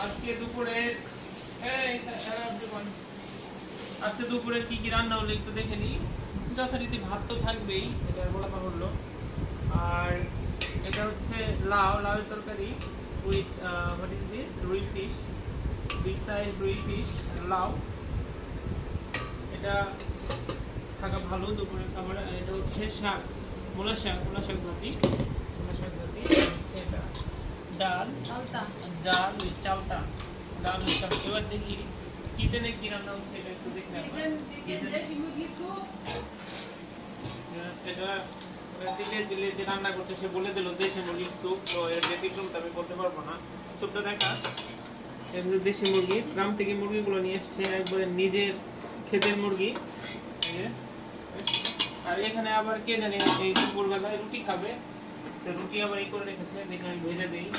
আজকে দুপুরের আজকে দুপুরের কি কি রান্না হলো একটু দেখে নিই। যথারীতি ভাত তো থাকবেই, এটা বলা বাহুল্য। আর এটা হচ্ছে লাউয়ের তরকারি উইথ হোয়াট ইজ দিস, রুই ফিশ, বিগ সাইজ রুই ফিশ লাউ। এটা থাকা ভালো দুপুরের খাবার। আর এটা হচ্ছে শাক, মূলা শাক ভাজি, হচ্ছে এটা ডাল উইথ চালটা, এবার দেখি কিচেনে কি রান্না হচ্ছে এটা একটু দেখে নেব। এটা চিল্লে যে রান্না করছে সে বলে দিল দেশি মুরগির স্যুপ, তো এর ব্যতিক্রমটা আমি করতে পারবো না। স্যুপটা দেখা, এগুলো দেশি মুরগি, গ্রাম থেকে মুরগিগুলো নিয়ে এসছে, একবারে নিজের ক্ষেতের মুরগি। আর এখানে আবার কে জানি এই দুপুরবেলায় রুটি খাবে, তো রুটি আবার এই করে রেখেছে, দেখে আমি ভেজে দিই।